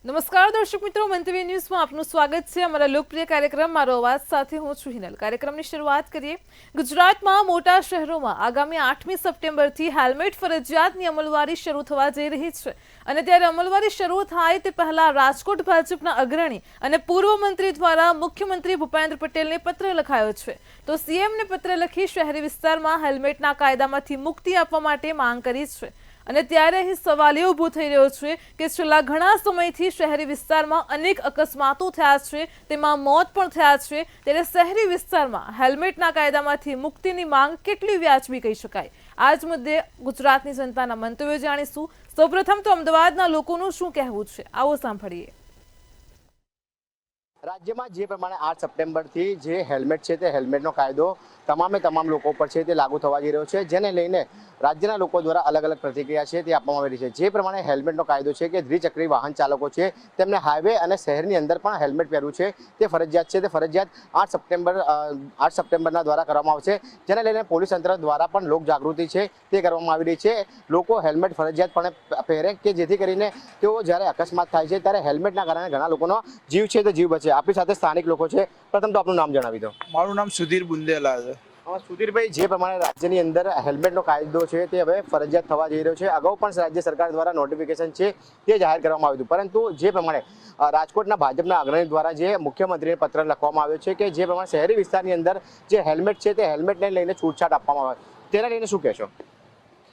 નમસ્કાર દર્શક મિત્રો, મંતવ્ય ન્યૂઝમાં આપનું સ્વાગત છે। અમારા લોકપ્રિય કાર્યક્રમ મારો અવાજ સાથે હું છું હિનલ। કાર્યક્રમની શરૂઆત કરીએ। ગુજરાતમાં મોટા શહેરોમાં આગામી 8મી સપ્ટેમ્બરથી હેલ્મેટ ફરજિયાતની અમલવારી શરૂ થવા જઈ રહી છે અને ત્યારે અમલવારી શરૂ થાય તે પહેલા રાજકોટ ભાજપના અગ્રણી અને પૂર્વ મંત્રી દ્વારા મુખ્યમંત્રી ભૂપેન્દ્ર પટેલને પત્ર લખાયો છે। તો સીએમને પત્ર લખી શહેરી વિસ્તારમાં હેલ્મેટના કાયદામાંથી મુક્તિ આપવા માટે માંગ કરી છે અને ત્યારે અહીં સવાલ એ ઊભો થઈ રહ્યો છે કે છેલ્લા ઘણા સમયથી શહેરી વિસ્તારમાં અનેક અકસ્માતો થયા છે, તેમાં મોત પણ થયા છે। ત્યારે શહેરી વિસ્તારમાં હેલ્મેટના કાયદામાંથી મુક્તિની માંગ કેટલી વ્યાજબી કહી શકાય, આ જ મુદ્દે ગુજરાતની જનતાના મંતવ્યો જાણીશું। સૌપ્રથમ તો અમદાવાદના લોકોનું શું કહેવું છે, આવો સાંભળીએ। રાજ્યમાં જે પ્રમાણે 8 સપ્ટેમ્બરથી જે હેલ્મેટ છે તે હેલ્મેટનો કાયદો તમામ લોકો પર છે તે લાગુ થવા જઈ રહ્યો છે, જેને લઈને રાજ્યના લોકો દ્વારા અલગ અલગ પ્રતિક્રિયા છે તે આપવામાં આવી રહી છે। જે પ્રમાણે હેલ્મેટનો કાયદો છે કે દ્વિચક્રી વાહન ચાલકો છે તેમને હાઈવે અને શહેરની અંદર પણ હેલ્મેટ પહેરવું છે તે ફરજિયાત છે। તે ફરજિયાત 8 સપ્ટેમ્બરના દ્વારા કરવામાં આવશે, જેને લઈને પોલીસ તંત્ર દ્વારા પણ લોક જાગૃતિ છે તે કરવામાં આવી રહી છે। લોકો હેલ્મેટ ફરજિયાતપણે પહેરે કે જેથી કરીને તેઓ જ્યારે અકસ્માત થાય છે ત્યારે હેલ્મેટના કારણે ઘણા લોકોનો જીવ છે તે જીવ બચે। આપણી સાથે સ્થાનિક લોકો છે, પ્રથમ તો આપનું નામ જણાવી દો। મારું નામ સુધીર બુંદેલા છે। સુધીરભાઈ, જે પ્રમાણે રાજ્યની અંદર હેલ્મેટનો કાયદો છે તે હવે ફરજિયાત થવા જઈ રહ્યો છે, અગાઉ પણ રાજ્ય સરકાર દ્વારા નોટિફિકેશન છે તે જાહેર કરવામાં આવ્યું હતું, પરંતુ જે પ્રમાણે રાજકોટના ભાજપના અગ્રણી દ્વારા જે મુખ્યમંત્રીને પત્ર લખવામાં આવ્યો છે કે જે પ્રમાણે શહેરી વિસ્તારની અંદર જે હેલ્મેટ છે તે હેલ્મેટને લઈને છૂટછાટ આપવામાં આવે, તેને લઈને શું કહેશો?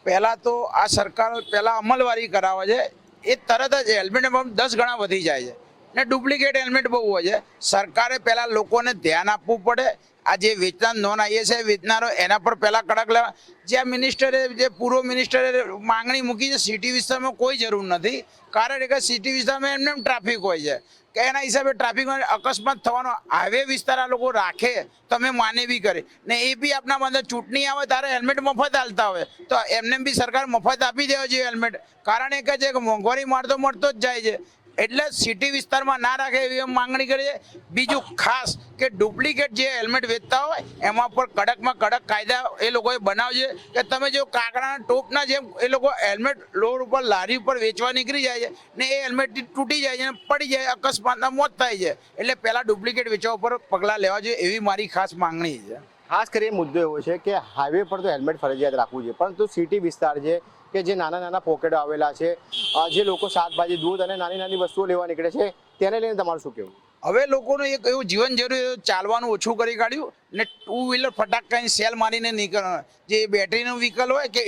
પહેલાં તો આ સરકાર પહેલાં અમલવારી કરાવે છે, એ તરત જ હેલ્મેટના ભાવ 10 ગણા વધી જાય છે ને ડુપ્લિકેટ હેલ્મેટ બહુ હોય છે। સરકારે પહેલાં લોકોને ધ્યાન આપવું પડે। આ જે વેચનાર નોન આઈએસઆઈ વેચનારો એના પર પહેલાં કડક લેવા। જે મિનિસ્ટરે જે પૂર્વ મિનિસ્ટરે માંગણી મૂકી છે સિટી વિસ્તારમાં કોઈ જરૂર નથી, કારણ કે સિટી વિસ્તારમાં એમને ટ્રાફિક હોય છે કે એના હિસાબે ટ્રાફિકમાં અકસ્માત થવાનો હાઈવે વિસ્તાર આ લોકો રાખે, તમે માને બી કરે ને એ બી આપણા અંદર ચૂંટણી આવે ત્યારે હેલ્મેટ મફત હાલતા હોય તો એમને બી સરકાર મફત આપી દેવા જોઈએ હેલ્મેટ, કારણ એ કહે છે કે મોંઘવારી મળતો જ જાય છે, એટલે સિટી વિસ્તારમાં ના રાખે એવી માંગણી કરી છે। બીજું ખાસ કે ડુપ્લિકેટ જે હેલ્મેટ વેચતા હોય એમાં પર કડકમાં કડક કાયદા એ લોકોએ બનાવશે કે તમે જો કાકડાના ટોપના જેમ એ લોકો હેલ્મેટ રોડ ઉપર લારી ઉપર વેચવા નીકળી જાય છે ને એ હેલ્મેટ તૂટી જાય છે અને પડી જાય, અકસ્માતના મોત થાય છે, એટલે પહેલાં ડુપ્લિકેટ વેચવા ઉપર પગલાં લેવા જોઈએ એવી મારી ખાસ માંગણી છે। ખાસ કરી મુદ્દો એવો છે કે હાઈવે પર તો હેલ્મેટ ફરજિયાત રાખવું જોઈએ, પરંતુ સિટી વિસ્તાર છે કે જે નાના પોકેટો આવેલા છે, જે લોકો શાકભાજી, દૂધ અને નાની વસ્તુઓ લેવા નીકળે છે, તેને લઈને તમારું શું કહેવું? હવે લોકોનું એક એવું જીવન જરૂરી ચાલવાનું ઓછું કરી કાઢ્યું ને ટુ વ્હીલર ફટાક કઈ સેલ મારીને નીકળવાનું, જે બેટરીનું વ્હીકલ હોય કે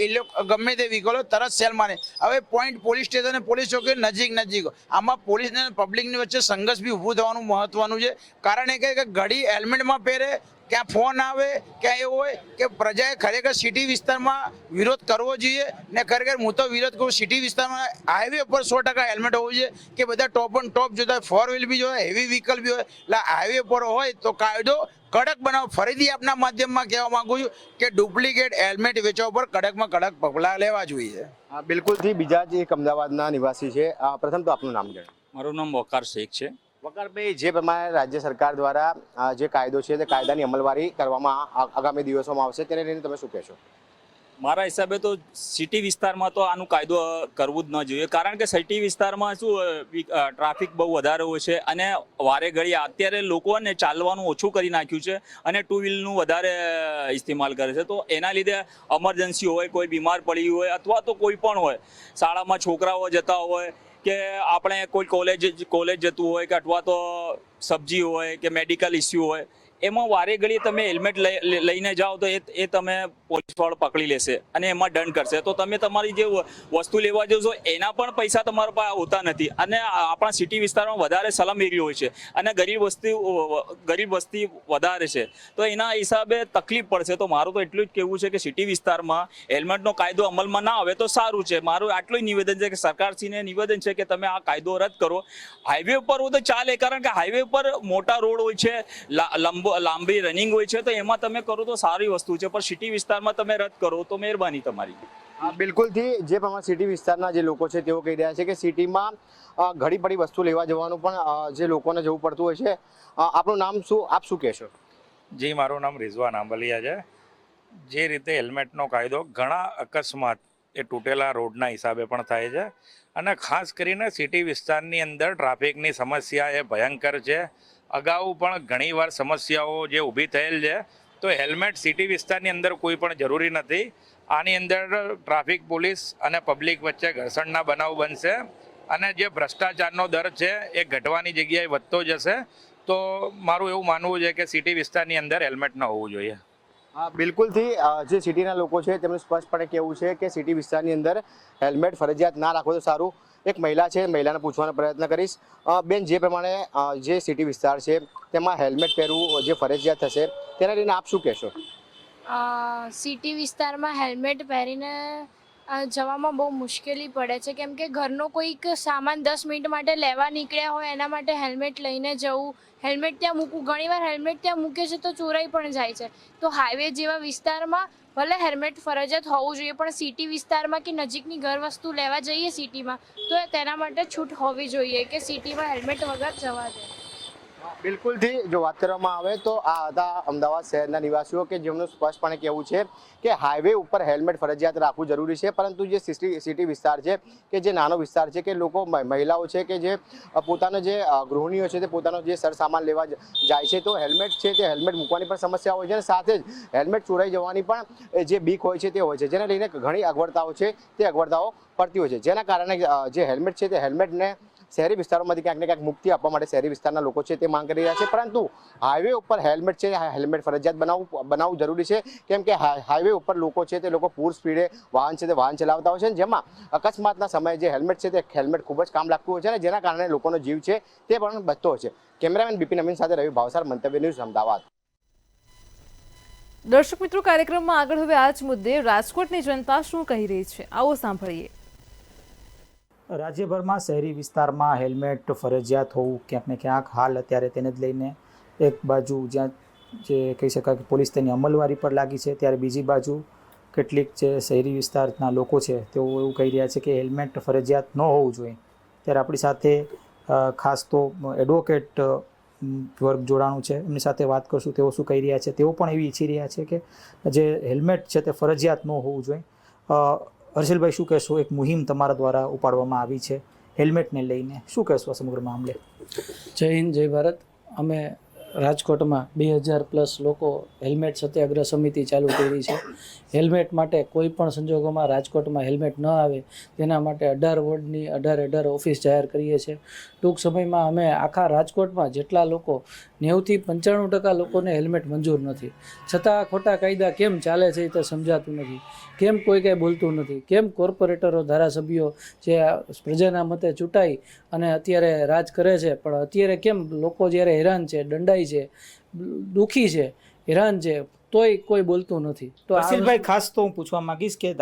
ગમે તે વ્હીકલ હોય તરત સેલ મારે। હવે પોઈન્ટ પોલીસ સ્ટેશન અને પોલીસ ચોકી નજીક, આમાં પોલીસ અને પબ્લિકની વચ્ચે સંઘર્ષ બી ઊભું થવાનું મહત્વનું છે, કારણ એ કે ઘડી હેલ્મેટમાં પહેરે, ક્યાં ફોન આવે, ક્યાં એવું હોય કે પ્રજાએ ખરેખર સિટી વિસ્તારમાં વિરોધ કરવો જોઈએ ને ખરેખર હું તો વિરોધ કરું। સિટી વિસ્તારમાં હાઈવે પર 100% હેલ્મેટ હોવું જોઈએ કે બધા ટોપ જોતા, 4 વ્હીલ બી હોય, હેવી વ્હીકલ બી હોય, એટલે હાઈવે પર હોય તો કાયદો કડક બનાવો। ફરીથી આપના માધ્યમમાં કહેવા માંગુ છું કે ડુપ્લિકેટ હેલ્મેટ વેચવા પર કડકમાં કડક પગલાં લેવા જોઈએ। બિલકુલથી બીજા જ એક અમદાવાદના નિવાસી છે, પ્રથમ તો આપનું નામ જણાવો। મારું નામ વકાર શેખ છે। વકારભાઈ, જે પ્રમાણે રાજ્ય સરકાર દ્વારા જે કાયદો છે તે કાયદાની અમલવારી કરવામાં આગામી દિવસોમાં આવશે, તેને લઈને તમે શું કહેશો? મારા હિસાબે તો સિટી વિસ્તારમાં તો આનું કાયદો કરવું જ ન જોઈએ, કારણ કે સિટી વિસ્તારમાં શું ટ્રાફિક બહુ વધારે હોય છે અને વારે ઘડી અત્યારે લોકોને ચાલવાનું ઓછું કરી નાખ્યું છે અને ટુ વ્હીલનું વધારે ઇસ્તેમાલ કરે છે, તો એના લીધે એમરજન્સી હોય, કોઈ બીમાર પડી હોય અથવા તો કોઈ પણ હોય, શાળામાં છોકરાઓ જતા હોય કે આપણે કોઈ કોલેજ જતું હોય કે અથવા તો સબ્જી હોય કે મેડિકલ ઇસ્યુ હોય, એમાં વારે ઘડી તમે હેલ્મેટ લઈને જાઓ તો એ તમે પોલીસવાળો પકડી લેશે અને એમાં દંડ કરશે, તો તમે તમારી જે વસ્તુ લેવા જશો એના પણ પૈસા તમારા પાસે હોતા નથી અને આપણા સિટી વિસ્તારમાં વધારે સલમ એરિયો હોય છે અને ગરીબ વસ્તી વધારે છે, તો એના હિસાબે તકલીફ પડશે। તો મારું તો એટલું જ કહેવું છે કે સિટી વિસ્તારમાં હેલ્મેટનો કાયદો અમલમાં ના આવે તો સારું છે। મારું આટલું જ નિવેદન છે કે સરકારશ્રીને નિવેદન છે કે તમે આ કાયદો રદ કરો। હાઈવે ઉપર હોય તો ચાલે, કારણ કે હાઈવે ઉપર મોટા રોડ હોય છે, લાંબી રનિંગ હોય છે, તો એમાં તમે કરો તો સારી વસ્તુ છે, પણ સિટી વિસ્તારમાં તમે રદ કરો તો મહેરબાની તમારી। બિલકુલથી જે પ્રમાણે સિટી વિસ્તારના જે લોકો છે તેઓ કહી રહ્યા છે કે સિટીમાં ઘડી પડી વસ્તુ લેવા જવાનું પણ જે લોકોને જવું પડતું હોય છે। આપનું નામ શું, આપ શું કહેશો? જી, મારું નામ રિઝવાન આંબલિયા છે। જે રીતે હેલ્મેટનો કાયદો ઘણા અકસ્માત એ તૂટેલા રોડના હિસાબે પણ થાય છે. અને ખાસ કરીને સિટી વિસ્તારની અંદર ટ્રાફિકની સમસ્યા એ ભયંકર છે. અગાઉ પણ ઘણીવાર સમસ્યાઓ જે ઊભી થયેલ છે, તો હેલ્મેટ સિટી વિસ્તારની અંદર કોઈ પણ જરૂરી નથી. આની અંદર ટ્રાફિક પોલીસ અને પબ્લિક વચ્ચે ઘર્ષણના બનાવ બનશે અને જે ભ્રષ્ટાચારનો દર છે એ ઘટવાની જગ્યાએ વધતો જશે. તો મારું એવું માનવું છે કે સિટી વિસ્તારની અંદર હેલ્મેટ ન હોવું જોઈએ. બિલકુલથી જે સિટીના લોકો છે તેમનું સ્પષ્ટપણે કહેવું છે કે સિટી વિસ્તારની અંદર હેલ્મેટ ફરજિયાત ના રાખો તો સારું. એક મહિલા છે, મહિલાને પૂછવાનો પ્રયત્ન કરીશ. બેન, જે પ્રમાણે જે સિટી વિસ્તાર છે તેમાં હેલ્મેટ પહેરવું જે ફરજિયાત થશે તેને લઈને આપ શું કહેશો? સિટી વિસ્તારમાં હેલ્મેટ પહેરીને જવામાં બહુ મુશ્કેલી પડે છે, કેમ કે ઘરનો કોઈક સામાન 10 મિનિટ માટે લેવા નીકળ્યા હોય એના માટે હેલ્મેટ લઈને જવું, હેલ્મેટ ત્યાં મૂકવું, ઘણીવાર હેલ્મેટ ત્યાં મૂકે છે તો ચોરાઈ પણ જાય છે. તો હાઈવે જેવા વિસ્તારમાં ભલે હેલ્મેટ ફરજિયાત હોવું જોઈએ, પણ સિટી વિસ્તારમાં કે નજીકની ઘર વસ્તુ લેવા જઈએ સિટીમાં તો તેના માટે છૂટ હોવી જોઈએ કે સિટીમાં હેલ્મેટ વગર જવા દે. બિલકુલથી જો વાત કરવામાં આવે તો આ હતા અમદાવાદ શહેરના નિવાસીઓ કે જેમનું સ્પષ્ટપણે કહેવું છે કે હાઈવે ઉપર હેલ્મેટ ફરજિયાત રાખવું જરૂરી છે. પરંતુ જે સિટી વિસ્તાર છે કે જે નાનો વિસ્તાર છે કે લોકો મહિલાઓ છે કે જે પોતાનો જે ગૃહિણીઓ છે તે પોતાનો જે સરસામાન લેવા જાય છે તો હેલ્મેટ છે તે હેલ્મેટ મૂકવાની પણ સમસ્યા હોય છે અને સાથે જ હેલ્મેટ ચોરાઈ જવાની પણ જે બીક હોય છે તે હોય છે, જેને લઈને ઘણી અગવડતાઓ છે તે અગવડતાઓ પડતી હોય છે. જેના કારણે જે હેલ્મેટ છે તે હેલ્મેટને શહેરી વિસ્તારોમાંથી ક્યાંક ને ક્યાંક મુક્તિ આપવા માટે શહેરી વિસ્તારના લોકો છે તે માંગ કરી રહ્યા છે. પરંતુ હાઈવે ઉપર હેલ્મેટ છે હેલ્મેટ ફરજિયાત બનાવવું જરૂરી છે, કેમ કે હાઈવે ઉપર લોકો છે તે લોકો પૂર સ્પીડે વાહન છે તે વાહન ચલાવતા હોય છે, જેમાં અકસ્માતના સમયે જે હેલ્મેટ છે તે હેલ્મેટ ખૂબ જ કામ લાગતું હોય છે અને જેના કારણે લોકોનો જીવ છે તે પણ બચતો હોય છે. કેમેરામેન બિપિન અમીન સાથે રવિ ભાવસાર, મંતવ્ય ન્યૂઝ, અમદાવાદ. દર્શક મિત્રો, કાર્યક્રમમાં આગળ હવે આ જ મુદ્દે રાજકોટની જનતા શું કહી રહી છે, આવો સાંભળીએ. રાજ્યભરમાં શહેરી વિસ્તારમાં હેલ્મેટ ફરજિયાત હોવું ક્યાંક ને ક્યાંક હાલ અત્યારે તેને જ લઈને એક બાજુ જ્યાં જે કહી શકાય કે પોલીસ તેની અમલવારી પર લાગી છે, ત્યારે બીજી બાજુ કેટલીક જે શહેરી વિસ્તારના લોકો છે તેઓ એવું કહી રહ્યા છે કે હેલ્મેટ ફરજિયાત ન હોવું જોઈએ. ત્યારે આપણી સાથે ખાસ તો એડવોકેટ વર્ગ જોડાણું છે, એમની સાથે વાત કરશું તેઓ શું કહી રહ્યા છે. તેઓ પણ એવી ઈચ્છી રહ્યા છે કે જે હેલ્મેટ છે તે ફરજિયાત ન હોવું જોઈએ. હર્ષલભાઈ, શું કહેશો? એક મુહિમ તમારા દ્વારા ઉપાડવામાં આવી છે હેલ્મેટને લઈને, શું કહેશો આ સમગ્ર મામલે? જય હિન્દ, જય ભારત. અમે રાજકોટમાં 2000+ લોકો હેલ્મેટ સત્યાગ્રહ સમિતિ ચાલુ કરી છે. હેલ્મેટ માટે કોઈ પણ સંજોગોમાં રાજકોટમાં હેલ્મેટ ન આવે તેના માટે 18 વોર્ડની 18 ઓફિસ જાહેર કરીએ છીએ. ટૂંક સમયમાં અમે આખા રાજકોટમાં જેટલા લોકો 90થી 95% લોકોને હેલ્મેટ મંજૂર નથી, છતાં ખોટા કાયદા કેમ ચાલે છે એ તો સમજાતું નથી. કેમ કોઈ કંઈ બોલતું નથી? કેમ કોર્પોરેટરો, ધારાસભ્યો જે પ્રજાના મતે ચૂંટાઈ અને અત્યારે રાજ કરે છે, પણ અત્યારે કેમ લોકો જ્યારે હેરાન છે, દંડાઈ છે, દુઃખી છે, હેરાન છે, તોય કોઈ બોલતું નથી? તો હર્ષલભાઈ, ખાસ તો હું પૂછવા માંગીશ કે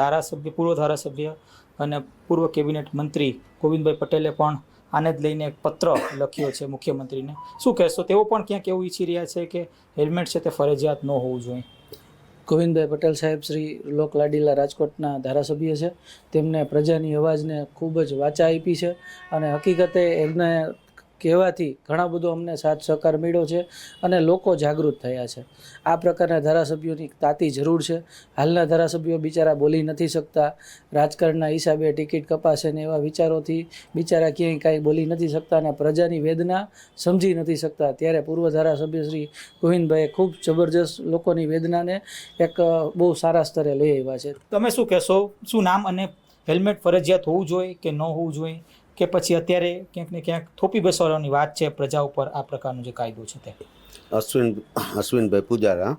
પૂર્વ ધારાસભ્ય અને પૂર્વ કેબિનેટ મંત્રી ગોવિંદભાઈ પટેલે પણ આને જ લઈને એક પત્ર લખ્યો છે મુખ્યમંત્રીને. શું કહેશો? તેઓ પણ ક્યાંક એવું ઈચ્છી રહ્યા છે કે હેલ્મેટ છે તે ફરજિયાત ન હોવું જોઈએ. ગોવિંદભાઈ પટેલ સાહેબ શ્રી લોકલાડીલા રાજકોટના ધારાસભ્ય છે. તેમને પ્રજાની અવાજને ખૂબ જ વાચા આપી છે અને હકીકતે એમને કહેવાથી ઘણા બધો અમને સાથ સહકાર મળ્યો છે અને લોકો જાગૃત થયા છે. આ પ્રકારના ધારાસભ્યોની તાતી જરૂર છે. હાલના ધારાસભ્યો બિચારા બોલી નથી શકતા, રાજકારણના હિસાબે ટિકિટ કપાશે ને એવા વિચારોથી બિચારા ક્યાંય કાંઈ બોલી નથી શકતા અને પ્રજાની વેદના સમજી નથી શકતા. ત્યારે પૂર્વ ધારાસભ્ય શ્રી ગોવિંદભાઈએ ખૂબ જબરજસ્ત લોકોની વેદનાને એક બહુ સારા સ્તરે લઈ આવ્યા છે. તમે શું કહેશો? શું નામ અને હેલ્મેટ ફરજિયાત હોવું જોઈએ કે ન હોવું જોઈએ, કે પછી અત્યારે ક્યાંક ને ક્યાંક થોપી બેસાડવાની વાત છે પ્રજા ઉપર આ પ્રકારનો જે કાયદો છે તે? અશ્વિનભાઈ પૂજારા.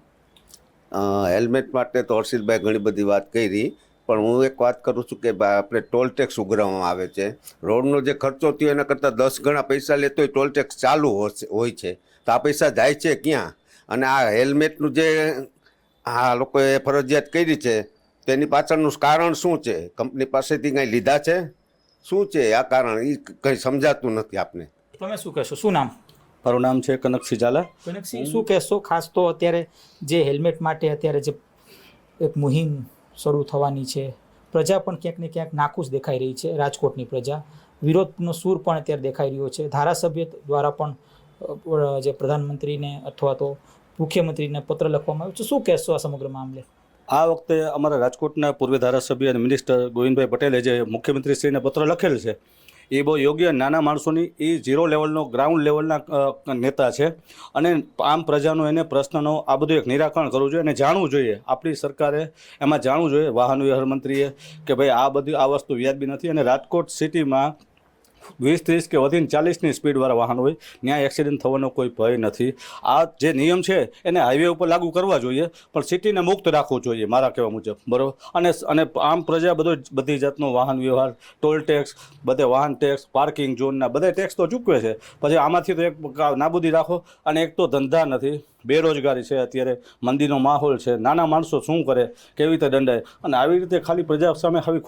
હેલ્મેટ માટે તો હર્ષિલભાઈ ઘણી બધી વાત કરી, પણ હું એક વાત કરું છું કે આપણે ટોલ ટેક્સ ઉઘરાવવામાં આવે છે. રોડનો જે ખર્ચો થયો એના કરતાં 10 ગણા પૈસા લેતો હોય ટોલ ટેક્સ ચાલુ હોય છે, તો આ પૈસા જાય છે ક્યાં? અને આ હેલ્મેટનું જે આ લોકોએ ફરજિયાત કરી છે તેની પાછળનું કારણ શું છે? કંપની પાસેથી કંઈ લીધા છે? શું છે આ કારણ? એ કંઈ સમજાતું નથી આપને. તમે શું કહેશો? શું નામ? મારું નામ છે કનકસિંહ ઝાલા. કનકસિંહ, શું કહેશો? ખાસ તો અત્યારે જે હેલ્મેટ માટે અત્યારે જે એક મુહિમ શરૂ થવાની છે, પ્રજા પણ ક્યાંક ને ક્યાંક નાખુશ દેખાઈ રહી છે. રાજકોટની પ્રજા વિરોધનો સૂર પણ અત્યારે દેખાઈ રહ્યો છે. ધારાસભ્ય દ્વારા પણ જે પ્રધાનમંત્રીને અથવા તો મુખ્યમંત્રીને પત્ર લખવામાં આવ્યો છે. શું કહેશો આ સમગ્ર મામલે? આ વખતે અમારા રાજકોટના પૂર્વ ધારાસભ્ય અને મિનિસ્ટર ગોવિંદભાઈ પટેલે જે મુખ્યમંત્રીશ્રીને પત્ર લખેલ છે એ બહુ યોગ્ય. નાના માણસોની એ 0 લેવલનો ગ્રાઉન્ડ લેવલના નેતા છે અને આમ પ્રજાનો એને પ્રશ્નનો આ બધું એક નિરાકરણ કરવું જોઈએ અને જાણવું જોઈએ. આપણી સરકારે એમાં જાણવું જોઈએ, વાહન વ્યવહાર મંત્રીએ, કે ભાઈ આ વસ્તુ વ્યાજબી નથી. અને રાજકોટ સિટીમાં 20-30 કે વધીને 40ની સ્પીડવાળા વાહન હોય, ત્યાં એક્સિડન્ટ થવાનો કોઈ ભય નથી. આ જે નિયમ છે એને હાઈવે ઉપર લાગુ કરવા જોઈએ, પણ સિટીને મુક્ત રાખવું જોઈએ મારા કહેવા મુજબ, બરાબર. અને આમ પ્રજા બધી જાતનો વાહન વ્યવહાર, ટોલ ટેક્સ, બધે વાહન ટેક્સ, પાર્કિંગ ઝોનના બધા ટેક્સ તો ચૂકવે છે. પછી આમાંથી તો એક નાબૂદી રાખો. અને એક તો ધંધા નથી, બેરોજગારી છે, અત્યારે મંદીનો માહોલ છે, નાના માણસો શું કરે, કેવી રીતે દંડાય. અને આવી રીતે ખાલી પ્રજા સામે આવી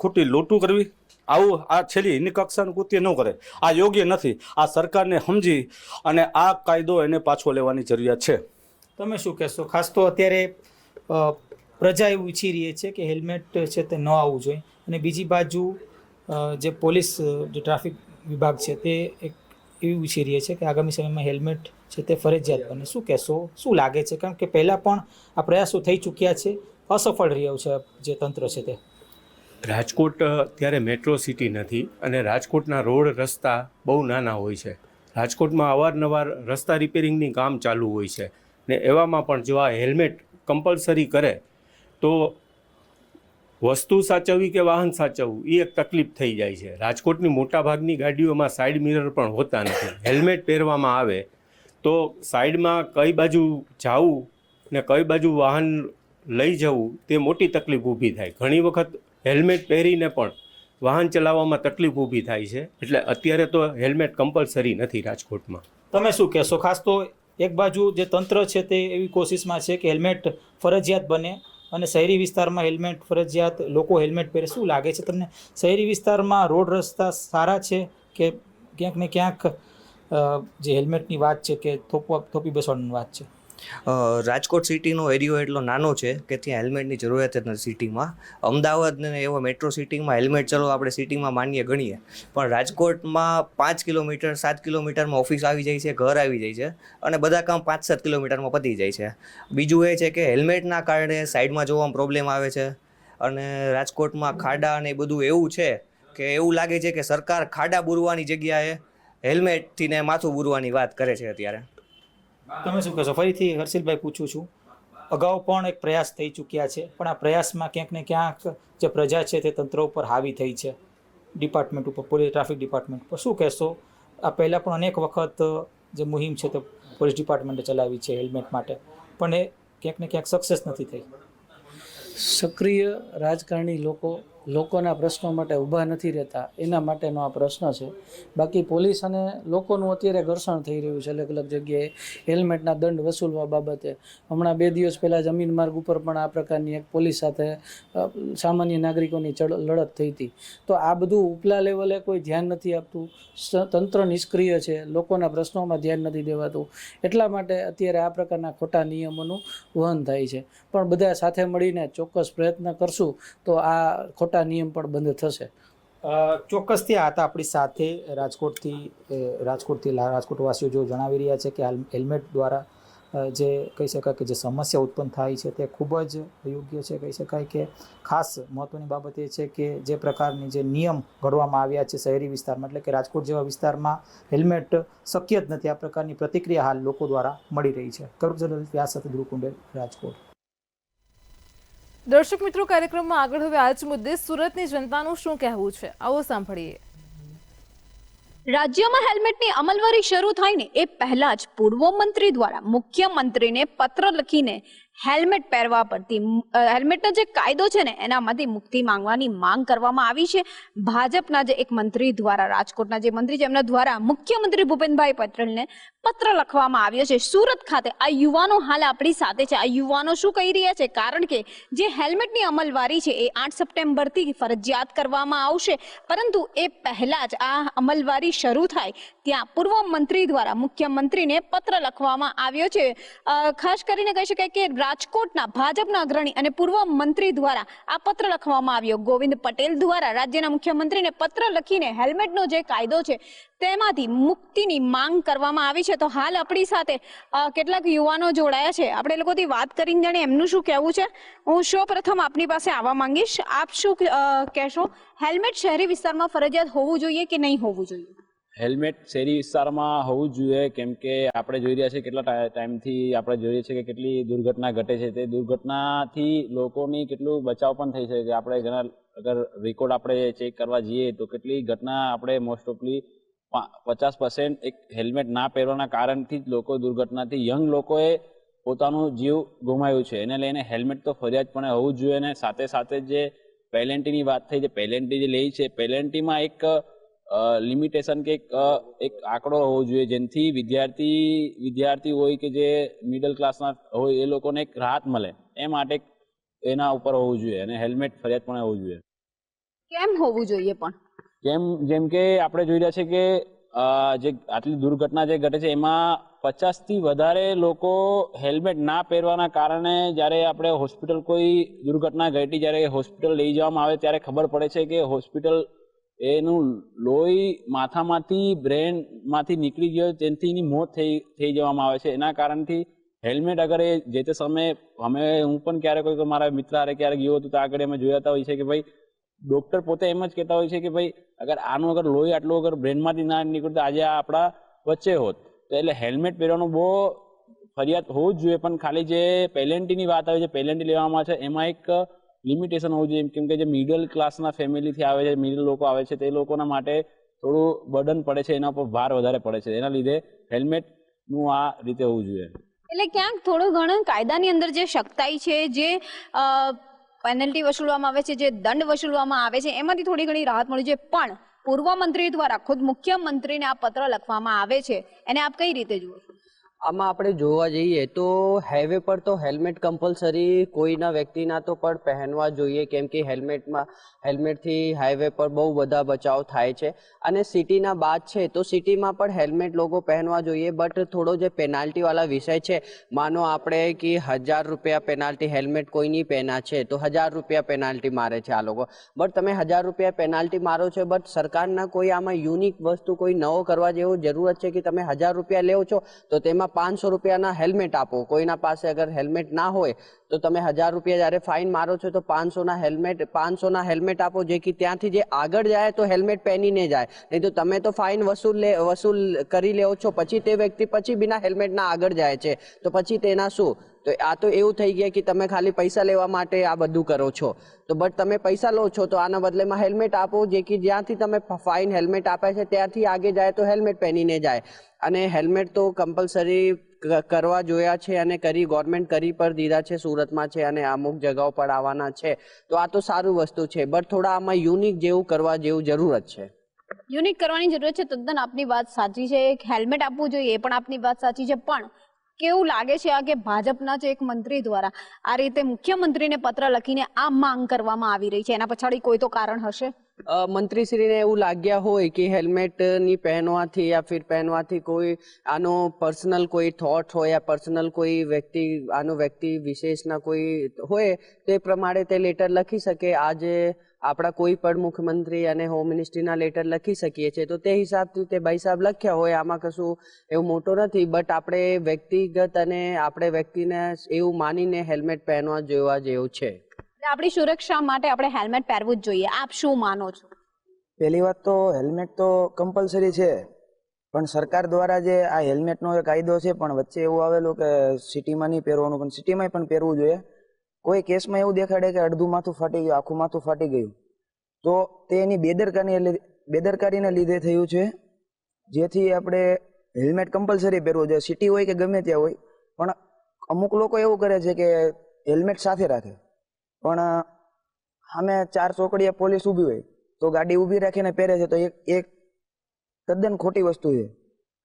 ખોટી લૂંટું કરવી, આવું આ છેલ્લી એની કક્ષાનું કૃત્ય ન કરે. આ યોગ્ય નથી. આ સરકારને સમજી અને આ કાયદો એને પાછો લેવાની જરૂરિયાત છે. તમે શું કહેશો? ખાસ તો અત્યારે પ્રજા એવું ઈચ્છી રહી છે કે હેલ્મેટ છે તે ન આવવું જોઈએ, અને બીજી બાજુ જે પોલીસ, જે ટ્રાફિક વિભાગ છે તે એક એવું ઈચ્છી રહી છે કે આગામી સમયમાં હેલ્મેટ છે તે ફરજિયાત બને. શું કહેશો? શું લાગે છે? કારણ કે પહેલાં પણ આ પ્રયાસો થઈ ચૂક્યા છે, અસફળ રહ્યો છે જે તંત્ર છે તે. રાજકોટ અત્યારે મેટ્રો સિટી નથી અને રાજકોટના રોડ રસ્તા બહુ નાના હોય છે. રાજકોટમાં અવારનવાર રસ્તા રિપેરિંગની કામ ચાલુ હોય છે ને એવામાં પણ જો આ હેલ્મેટ કમ્પલસરી કરે તો વસ્તુ સાચવવી કે વાહન સાચવવું એ એક તકલીફ થઈ જાય છે. રાજકોટની મોટાભાગની ગાડીઓમાં સાઈડ મિરર પણ હોતા નથી. હેલ્મેટ પહેરવામાં આવે તો સાઈડમાં કઈ બાજુ જવું ને કઈ બાજુ વાહન લઈ જવું તે મોટી તકલીફ ઊભી થાય. ઘણી વખત હેલ્મેટ પહેરીને પણ વાહન ચલાવવામાં તકલીફ ઊભી થાય છે. એટલે અત્યારે તો હેલ્મેટ કમ્પલસરી નથી રાજકોટમાં. તમે શું કહેશો? ખાસ તો એક બાજુ જે તંત્ર છે તે એવી કોશિશમાં છે કે હેલ્મેટ ફરજિયાત બને અને શહેરી વિસ્તારમાં હેલ્મેટ ફરજિયાત, લોકો હેલ્મેટ પહેરે. શું લાગે છે તમને, શહેરી વિસ્તારમાં રોડ રસ્તા સારા છે કે ક્યાંક ને ક્યાંક જે હેલ્મેટની વાત છે કે થોપી બેસવાની વાત છે? રાજકોટ સિટીનો એરિયો એટલો નાનો છે કે ત્યાં હેલ્મેટની જરૂરિયાત જ નથી સિટીમાં. અમદાવાદ ને એવા મેટ્રો સિટીમાં હેલ્મેટ ચલો આપણે સિટીમાં માન્ય ગણીએ, પણ રાજકોટમાં 5 કિલોમીટર 7 કિલોમીટરમાં ઓફિસ આવી જાય છે, ઘર આવી જાય છે અને બધા કામ 5-7 કિલોમીટરમાં પતી જાય છે. બીજું એ છે કે હેલ્મેટના કારણે સાઈડમાં જોવામાં પ્રોબ્લેમ આવે છે અને રાજકોટમાં ખાડા અને એ બધું એવું છે કે એવું લાગે છે કે સરકાર ખાડા બુરવાની જગ્યાએ હેલ્મેટથી ને માથું બુરવાની વાત કરે છે અત્યારે. તમે શું કહેશો? ફરીથી હર્ષિલભાઈ પૂછું છું. અગાઉ પણ એક પ્રયાસ થઈ ચૂક્યા છે, પણ આ પ્રયાસમાં ક્યાંક ને ક્યાંક જે પ્રજા છે તે તંત્ર ઉપર હાવી થઈ છે, ડિપાર્ટમેન્ટ ઉપર, પોલીસ ટ્રાફિક ડિપાર્ટમેન્ટ ઉપર. શું કહેશો? આ પહેલાં પણ અનેક વખત જે મુહિમ છે તે પોલીસ ડિપાર્ટમેન્ટે ચલાવી છે હેલ્મેટ માટે, પણ એ ક્યાંક ને ક્યાંક સક્સેસ નથી થઈ. સક્રિય રાજકારણી લોકોના પ્રશ્નો માટે ઊભા નથી રહેતા, એના માટેનો આ પ્રશ્ન છે. બાકી પોલીસ અને લોકોનું અત્યારે ઘર્ષણ થઈ રહ્યું છે અલગ અલગ જગ્યાએ હેલ્મેટના દંડ વસૂલવા બાબતે. હમણાં 2 દિવસ પહેલાં જમીન માર્ગ ઉપર પણ આ પ્રકારની એક પોલીસ સાથે સામાન્ય નાગરિકોની લડત થઈ હતી. તો આ બધું ઉપલા લેવલે કોઈ ધ્યાન નથી આપતું, તંત્ર નિષ્ક્રિય છે, લોકોના પ્રશ્નોમાં ધ્યાન નથી દેવાતું. એટલા માટે અત્યારે આ પ્રકારના ખોટા નિયમોનું વહન થાય છે. પણ બધા સાથે મળીને ચોક્કસ પ્રયત્ન કરશું તો આ ખોટા નિયમ પણ બંધ થશે. ચોક્કસથી આ હતા આપણી સાથે રાજકોટવાસીઓ જો જણાવી રહ્યા છે કે હેલ્મેટ દ્વારા જે કહી શકાય કે જે સમસ્યા ઉત્પન્ન થાય છે તે ખૂબ જ યોગ્ય છે. કહી શકાય કે ખાસ મહત્ત્વની બાબત એ છે કે જે પ્રકારની જે નિયમ ઘડવામાં આવ્યા છે શહેરી વિસ્તારમાં, એટલે કે રાજકોટ જેવા વિસ્તારમાં હેલ્મેટ શક્ય જ નથી, આ પ્રકારની પ્રતિક્રિયા હાલ લોકો દ્વારા મળી રહી છે. આ સાથે ધ્રુવ કુંડેલ, રાજકોટ. દર્શક મિત્રો, કાર્યક્રમમાં આગળ હવે આ જ મુદ્દે સુરતની જનતાનું શું કહેવું છે, આવો સાંભળીએ. રાજ્યમાં હેલ્મેટની અમલવારી શરૂ થાય ને એ પહેલા જ પૂર્વ મંત્રી દ્વારા મુખ્યમંત્રીને પત્ર લખીને હેલ્મેટ પહેરવા પરથી હેલ્મેટનો જે કાયદો છે ને એનામાંથી મુક્તિ માંગવાની માંગ કરવામાં આવી છે. ભાજપના જે એક મંત્રી દ્વારા, રાજકોટના જે મંત્રી છે એમના દ્વારા મુખ્યમંત્રી ભૂપેન્દ્રભાઈ પટેલને પત્ર લખવામાં આવ્યો છે. સુરત ખાતે આ યુવાનો હાલ આપણી સાથે છે. આ યુવાનો શું કહી રહ્યા છે? કારણ કે જે હેલ્મેટની અમલવારી છે એ 8 સપ્ટેમ્બરથી ફરજિયાત કરવામાં આવશે, પરંતુ એ પહેલા જ આ અમલવારી શરૂ થાય ત્યાં પૂર્વ મંત્રી દ્વારા મુખ્યમંત્રીને પત્ર લખવામાં આવ્યો છે. ખાસ કરીને કહી શકાય કે રાજકોટના ભાજપના અગ્રણી અને પૂર્વ મંત્રી દ્વારા આ પત્ર લખવામાં આવ્યો. ગોવિંદ પટેલ દ્વારા રાજ્યના મુખ્યમંત્રીને પત્ર લખીને હેલ્મેટનો જે કાયદો છે તેમાંથી મુક્તિની માંગ કરવામાં આવી છે. તો હાલ આપણી સાથે કેટલાક યુવાનો જોડાયા છે. આપણે લોકોથી વાત કરીને જાણે એમનું શું કહેવું છે. હું સૌપ્રથમ આપની પાસે આવવા માંગીશ. આપ શું કહેશો? હેલ્મેટ શહેરી વિસ્તારમાં ફરજિયાત હોવું જોઈએ કે નહીં હોવું જોઈએ? હેલ્મેટ શહેરી વિસ્તારમાં હોવું જ જોઈએ, કેમ કે આપણે જોઈ રહ્યા છીએ કેટલા ટાઈમથી આપણે જોઈએ છીએ કે કેટલી દુર્ઘટના ઘટે છે. તે દુર્ઘટનાથી લોકોની કેટલું બચાવ પણ થઈ શકે. આપણે ઘણા અગર રેકોર્ડ આપણે ચેક કરવા જઈએ તો કેટલી ઘટના આપણે મોસ્ટ ઓફલી 50% એક હેલ્મેટ ના પહેરવાના કારણથી જ લોકો દુર્ઘટનાથી યંગ લોકોએ પોતાનું જીવ ગુમાવ્યું છે. એને લઈને હેલ્મેટ તો ફરજિયાતપણે હોવું જ જોઈએ. અને સાથે સાથે જે પેલેન્ટીની વાત થઈ, જે પેલેન્ટી જે લે છે, પેલેન્ટીમાં એક લિમિટેશન કે એક આંકડો હોવો જોઈએ, જેનાથી વિદ્યાર્થી હોય કે જે મિડલ ક્લાસના હોય એ લોકોને એક રાહત મળે. એ માટે એના ઉપર હોવું જોઈએ અને હેલ્મેટ ફરજિયાતપણે હોવું જોઈએ. કેમ હોવું જોઈએ? પણ જેમ કે આપણે જોઈ રહ્યા છે કે જે આટલી દુર્ઘટના જે ઘટે છે એમાં 50થી વધારે લોકો હેલ્મેટ ના પહેરવાના કારણે જ્યારે આપણે હોસ્પિટલ કોઈ દુર્ઘટના ઘટી, જ્યારે હોસ્પિટલ લઈ જવામાં આવે ત્યારે ખબર પડે છે કે હોસ્પિટલ એનું લોહી માથામાંથી બ્રેનમાંથી નીકળી ગયો, જેનાથી એની મોત થઈ જવામાં આવે છે. એના કારણથી હેલ્મેટ અગર એ જે તે સમયે હું પણ ક્યારેક કોઈ મારા મિત્ર હારે ક્યારેક ગયો હતો તો આગળ અમે જોયા હોય છે કે ભાઈ ડૉક્ટર પોતે એમ જ કહેતા હોય છે કે ભાઈ આનું અગર લોહી આટલું અગર બ્રેનમાંથી ના નીકળતું આજે આપણા વચ્ચે હોત. તો એટલે હેલ્મેટ પહેરવાનું બહુ ફરજિયાત હોવું જ જોઈએ. પણ ખાલી જે પેલેન્ટીની વાત આવે છે, પેલેન્ટી લેવામાં છે, એમાં એક લિમિટેશન હોવું જોઈએ. કેમ કે જે મિડલ ક્લાસના ફેમિલીથી આવે છે, મિડલ લોકો આવે છે, તે લોકોના માટે થોડું બર્ડન પડે છે, એના પર ભાર વધારે પડે છે. એના લીધે હેલ્મેટનું આ રીતે હોવું જોઈએ. એટલે ક્યાંક થોડું ઘણું કાયદાની અંદર જે સખ્તાઈ છે, જે પેનલ્ટી વસૂલવામાં આવે છે, જે દંડ વસૂલવામાં આવે છે, એમાંથી થોડી ઘણી રાહત મળી છે. પણ પૂર્વ મંત્રી દ્વારા ખુદ મુખ્યમંત્રીને આ પત્ર લખવામાં આવે છે, એને આપ કઈ રીતે જુઓ છો? આમાં આપણે જોવા જઈએ તો હાઈવે પર તો હેલ્મેટ કમ્પલસરી કોઈના વ્યક્તિના તો પણ પહેરવા જોઈએ, કેમ કે હેલ્મેટથી હાઈવે પર બહુ બધા બચાવ થાય છે. અને સિટીના બાદ છે તો સિટીમાં પણ હેલ્મેટ લોકો પહેરવા જોઈએ. બટ થોડો જે પેનાલ્ટીવાળા વિષય છે, માનો આપણે કે 1000 રૂપિયા પેનાલ્ટી હેલ્મેટ કોઈની પહેના છે તો 1000 રૂપિયા પેનાલ્ટી મારે છે આ લોકો. બટ તમે 1000 રૂપિયા પેનાલ્ટી મારો છો, બટ સરકારના કોઈ આમાં યુનિક વસ્તુ કોઈ નવો કરવા જેવું જરૂરત છે કે તમે 1000 રૂપિયા લેવો છો તો તેમાં 500 રૂપિયાના હેલ્મેટ આપો. કોઈના પાસે અગર હેલ્મેટ ના હોય તો તમે 1000 રૂપિયા જ્યારે ફાઇન મારો છો તો 500ના હેલ્મેટ આપો, જે કે ત્યાંથી જે આગળ જાય તો હેલ્મેટ પહેરીને જાય. નહીં તો તમે તો ફાઇન વસૂલ કરી લેવો છો, પછી તે વ્યક્તિ પછી બિના હેલ્મેટના આગળ જાય છે તો પછી તેના શું? તો આ તો એવું થઈ ગયા કે તમે ખાલી પૈસા લેવા માટે આ બધું કરો છો. તો બટ તમે પૈસા લો છો તો આના બદલેમાં હેલ્મેટ આપો, જે કે જ્યાંથી તમે ફાઇન હેલ્મેટ આપે છે ત્યાંથી આગે જાય તો હેલ્મેટ પહેરીને જાય. અને હેલ્મેટ તો કમ્પલસરી કરવા જોયા છે અને ગવર્મેન્ટ કરી પર દીધા છે. સુરતમાં છે અને અમુક જગાઓ પર આવવાના છે. તો આ તો સારું વસ્તુ છે, બટ થોડા આમાં યુનિક જેવું કરવા જેવું જરૂરત છે. યુનિક કરવાની જરૂરત છે. તદ્દન આપની વાત સાચી છે. એક હેલ્મેટ આપવું જોઈએ એ પણ આપની વાત સાચી છે. પણ કેવું લાગે છે આ કે ભાજપના જે એક મંત્રી દ્વારા આ રીતે મુખ્યમંત્રીને પત્ર લખીને આ માંગ કરવામાં આવી રહી છે, એના પછાડી કોઈ તો કારણ હશે? મંત્રીશ્રીને એવું લાગ્યા હોય કે હેલ્મેટની પહેરવાથી યા ફિર પહેરવાથી કોઈ આનો પર્સનલ કોઈ થોટ હોય યા પર્સનલ કોઈ વ્યક્તિ વિશેષના કોઈ હોય તે પ્રમાણે તે લેટર લખી શકે. આજે આપણા કોઈ પણ મુખ્યમંત્રી અને હોમ મિનિસ્ટ્રીના લેટર લખી શકીએ છીએ તો તે હિસાબથી તે ભાઈ સાહેબ લખ્યા હોય. આમાં કશું એવું મોટું નથી. બટ આપણે વ્યક્તિગત અને આપણે વ્યક્તિને એવું માનીને હેલ્મેટ પહેરવા જોવા જેવું છે. આપણી સુરક્ષા માટે આપણે હેલ્મેટ પહેરવું જ જોઈએ. આપ શું માનો છો? પહેલી વાત તો હેલ્મેટ તો કમ્પલસરી છે, પણ સરકાર દ્વારા જે આ હેલ્મેટનો કાયદો છે પણ વચ્ચે એવું આવેલું કે સિટીમાં નહીં પહેરવાનું, પણ સિટીમાં પણ પહેરવું જોઈએ. કોઈ કેસમાં એવું દેખાડે કે અડધું માથું ફાટી ગયું, આખું માથું ફાટી ગયું, તો તે એની બેદરકારીને લીધે થયું છે. જેથી આપણે હેલ્મેટ કમ્પલસરી પહેરવું જોઈએ, સિટી હોય કે ગમે ત્યાં હોય. પણ અમુક લોકો એવું કરે છે કે હેલ્મેટ સાથે રાખે, પણ સામે 4 ચોકડીએ પોલીસ ઊભી હોય તો ગાડી ઊભી રાખીને પહેરે છે, તો એક તદ્દન ખોટી વસ્તુ છે.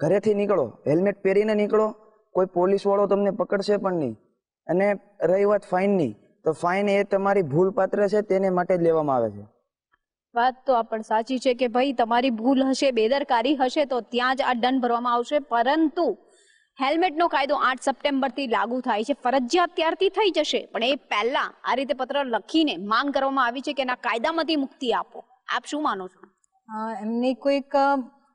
ઘરેથી નીકળો હેલ્મેટ પહેરીને નીકળો, કોઈ પોલીસવાળો તમને પકડશે પણ નહીં. અને રહી વાત ફાઇનની, તો ફાઇન એ તમારી ભૂલ પાત્ર છે, તેને માટે જ લેવામાં આવે છે. વાત તો આ પણ સાચી છે કે ભાઈ તમારી ભૂલ હશે, બેદરકારી હશે તો ત્યાં જ આ દંડ ભરવામાં આવશે. પરંતુ હેલ્મેટનો કાયદો 8 સપ્ટેમ્બરથી લાગુ થાય છે, ફરજિયાત ત્યારથી થઈ જશે, પણ એ પહેલા આ રીતે પત્ર લખીને માંગ કરવામાં આવી છે કે એના કાયદામાંથી મુક્તિ આપો. આપ શું માનો છો? એમની કોઈક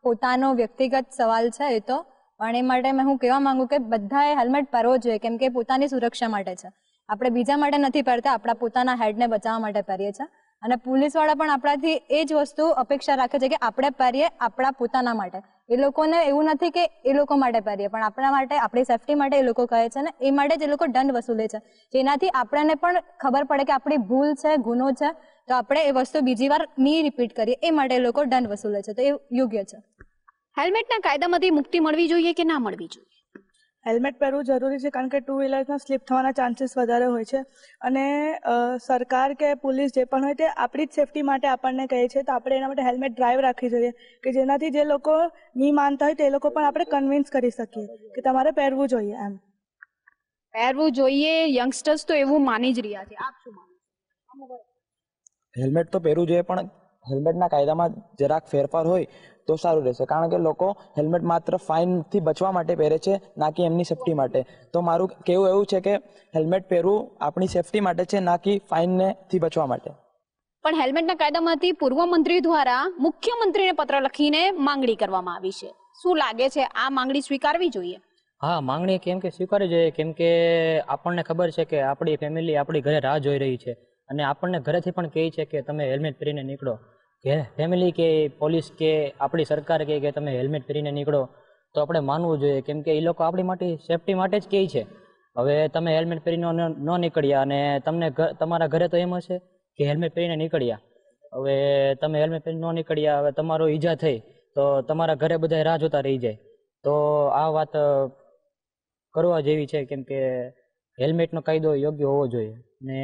પોતાનો વ્યક્તિગત સવાલ છે એ તો, પણ એ માટે હું કહેવા માંગુ કે બધાએ હેલ્મેટ પહેરવો જોઈએ, કેમ કે પોતાની સુરક્ષા માટે છે. આપણે બીજા માટે નથી પહેરતા, આપણા પોતાના હેડને બચાવવા માટે પહેરીએ છીએ. અને પોલીસવાળા પણ આપણાથી એ જ વસ્તુ અપેક્ષા રાખે છે કે આપણે પહેરીએ આપણા પોતાના માટે. એ લોકોને એવું નથી કે એ લોકો માટે પહેરીએ, પણ આપણા માટે, આપણી સેફટી માટે એ લોકો કહે છે ને એ માટે જ એ લોકો દંડ વસૂલે છે, જેનાથી આપણને પણ ખબર પડે કે આપણી ભૂલ છે, ગુનો છે, તો આપણે એ વસ્તુ બીજી વાર નહીં રિપીટ કરીએ, એ માટે એ લોકો દંડ વસૂલે છે, તો એ યોગ્ય છે. હેલ્મેટના કાયદામાંથી મુક્તિ મળવી જોઈએ કે ના મળવી જોઈએ? હેલ્મેટ પહેરવું જરૂરી છે, કારણ કે ટુ વ્હીલરમાં સ્લીપ થવાના ચાન્સીસ વધારે હોય છે. અને સરકાર કે પોલીસ જે પણ હોય તે આપણી જ સેફટી માટે આપણને કહે છે, તો આપણે એના માટે હેલ્મેટ ડ્રાઈવ રાખવી જોઈએ, કે જેનાથી જે લોકો નહીં માનતા હોય તે લોકો પણ આપણે કન્વિન્સ કરી શકીએ કે તમારે પહેરવું જોઈએ. એમ પહેરવું જોઈએ. યંગસ્ટર્સ તો એવું માની જ રહ્યા છે. આપ શું માનો? હેલ્મેટ તો પહેરવું જોઈએ, પણ હેલ્મેટના કાયદામાં જરાક ફેરફાર હોય તો સારું રહેશે, કારણ કે લોકો હેલ્મેટ માત્ર ફાઇનથી બચવા માટે પહેરે છે, ના કે એમની સેફટી માટે. તો મારું કહેવું એવું છે કે હેલ્મેટ પહેરવું આપણી સેફટી માટે છે, ના કે ફાઇનથી બચવા માટે. પણ હેલ્મેટના કાયદામાંથી પૂર્વ મંત્રી દ્વારા મુખ્યમંત્રીને પત્ર લખીને માંગણી કરવામાં આવી છે. શું લાગે છે, આ માંગણી સ્વીકારવી જોઈએ? હા, માંગણી કેમ કે સ્વીકારવી જોઈએ, કેમ કે આપણને ખબર છે કે આપણી ફેમિલી આપણી ઘરે રાહ જોઈ રહી છે, અને આપણને ઘરેથી પણ કહે છે કે તમે હેલ્મેટ પહેરીને નીકળો. કે ફેમિલી કે પોલીસ કે આપણી સરકાર કે તમે હેલ્મેટ પહેરીને નીકળો, તો આપણે માનવું જોઈએ, કેમ કે એ લોકો આપણી માટે સેફટી માટે જ કહે છે. હવે તમે હેલ્મેટ પહેરીને ન નીકળ્યા અને તમને તમારા ઘરે તો એમ હશે કે હેલ્મેટ પહેરીને નીકળ્યા, હવે તમે હેલ્મેટ પહેરીને ન નીકળ્યા, હવે તમારો ઈજા થઈ તો તમારા ઘરે બધા રાહ જોતા રહી જાય. તો આ વાત કરવા જેવી છે, કેમ કે હેલ્મેટનો કાયદો યોગ્ય હોવો જોઈએ. ને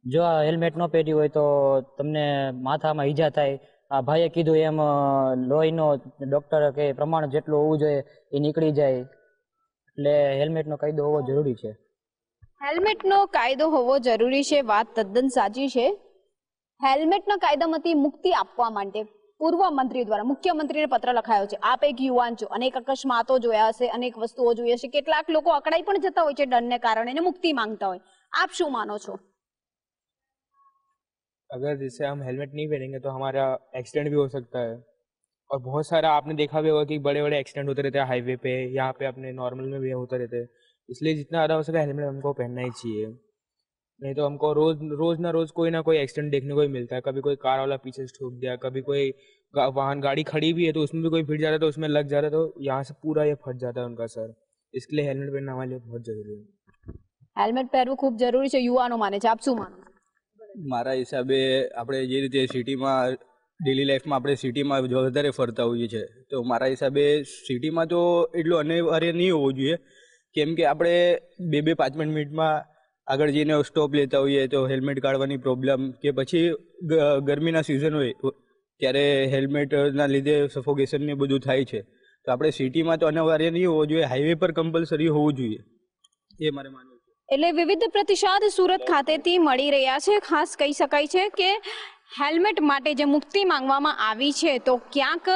જો આ હેલ્મેટ ન પહેર્યું હોય તો તમને માથામાં ઈજા થાય. આ ભાઈએ કીધું એમ લોહીનો ડૉક્ટર કે પ્રમાણ જેટલું હોવું જોઈએ એ નીકળી જાય, એટલે હેલ્મેટનો કાયદો હોવો જરૂરી છે. હેલ્મેટનો કાયદો હોવો જરૂરી છે, વાત તદ્દન સાચી છે. હેલ્મેટના કાયદામાંથી મુક્તિ આપવા માટે પૂર્વ મંત્રી દ્વારા મુખ્યમંત્રીને પત્ર લખાયો છે. આપ એક યુવાન છો, અનેક અકસ્માતો જોયા હશે, અનેક વસ્તુઓ જોઈ હશે, કેટલાક લોકો અકળાઈ પણ જતા હોય છે ડરને કારણે અને મુક્તિ માંગતા હોય. આપ શું માનો છો? अगर जैसे हम हेलमेट नहीं पहनेंगे तो हमारा एक्सीडेंट भी हो सकता है, और बहुत सारा आपने देखा भी होगा कि बड़े बड़े एक्सीडेंट होते रहते हैं हाईवे पे, यहाँ पे अपने नॉर्मल में भी होते रहते हैं. इसलिए जितना ज़्यादा हो सके हेलमेट हमको पहनना ही चाहिए, नहीं तो हमको रोज ना रोज कोई ना कोई एक्सीडेंट देखने को ही मिलता है. कभी कोई कार वाला पीछे से ठोक दिया, कभी कोई वाहन गाड़ी खड़ी भी है तो उसमें भी कोई फिट जाता है, तो उसमें लग जाता है, तो यहाँ से पूरा ये फट जाता है उनका सर. इसलिए हेलमेट पहनना हमारे लिए बहुत जरूरी है. હેલ્મેટ પહેરવું ખૂબ જરૂરી છે, યુવાનો માને છે. આપ શું માનો છો? મારા હિસાબે આપણે જે રીતે સિટીમાં ડેલી લાઈફમાં આપણે સિટીમાં વધારે ફરતા હોઈએ છીએ, તો મારા હિસાબે સિટીમાં તો એટલું અનિવાર્ય નહીં હોવું જોઈએ, કેમ કે આપણે 2-5 મિનિટમાં આગળ જઈને સ્ટોપ લેતા હોઈએ તો હેલ્મેટ કાઢવાની પ્રોબ્લેમ, કે પછી ગરમીના સિઝન હોય ત્યારે હેલ્મેટના લીધે સફોકેશન ને બધું થાય છે. તો આપણે સિટીમાં તો અનિવાર્ય નહીં હોવું જોઈએ, હાઈવે પર કમ્પલસરી હોવું જોઈએ, એ મારે માનવું છે. એટલે વિવિધ પ્રતિસાદ સુરત ખાતેથી મળી રહ્યા છે. ખાસ કહી શકાય છે કે હેલ્મેટ માટે જે મુક્તિ માંગવામાં આવી છે, તો ક્યાંક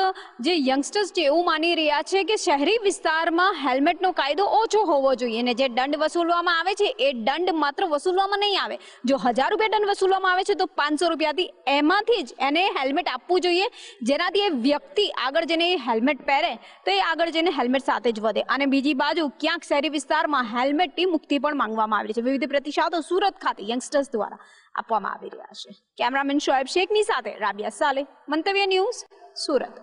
જે યંગસ્ટર્સ છે એવું માની રહ્યા છે કે શહેરી વિસ્તારમાં હેલ્મેટનો કાયદો ઓછો હોવો જોઈએ, અને જે દંડ વસૂલવામાં આવે છે એ દંડ માત્ર વસૂલવામાં નહીં આવે. જો 1000 રૂપિયા દંડ વસૂલવામાં આવે છે તો 500 રૂપિયાથી એમાંથી જ એને હેલ્મેટ આપવું જોઈએ, જેનાથી એ વ્યક્તિ આગળ જઈને હેલ્મેટ પહેરે તો એ આગળ જઈને હેલ્મેટ સાથે જ વધે. અને બીજી બાજુ ક્યાંક શહેરી વિસ્તારમાં હેલ્મેટની મુક્તિ પણ માંગવામાં આવી છે. વિવિધ પ્રતિસાદો સુરત ખાતે યંગસ્ટર્સ દ્વારા આપવામાં આવી રહ્યા છે. કેમેરામેન શોએબ શેખની સાથે રાબિયા સાલે, મંતવ્ય ન્યૂઝ, સુરત.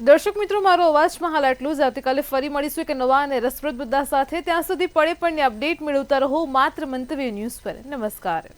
દર્શક મિત્રો, મારો અવાજમાં હાલ આટલું જ. આવતીકાલે ફરી મળીશું એક નવા અને રસપ્રદ મુદ્દા સાથે. ત્યાં સુધી પડે પડની અપડેટ મેળવતા રહો માત્ર મંતવ્ય ન્યૂઝ પર. નમસ્કાર.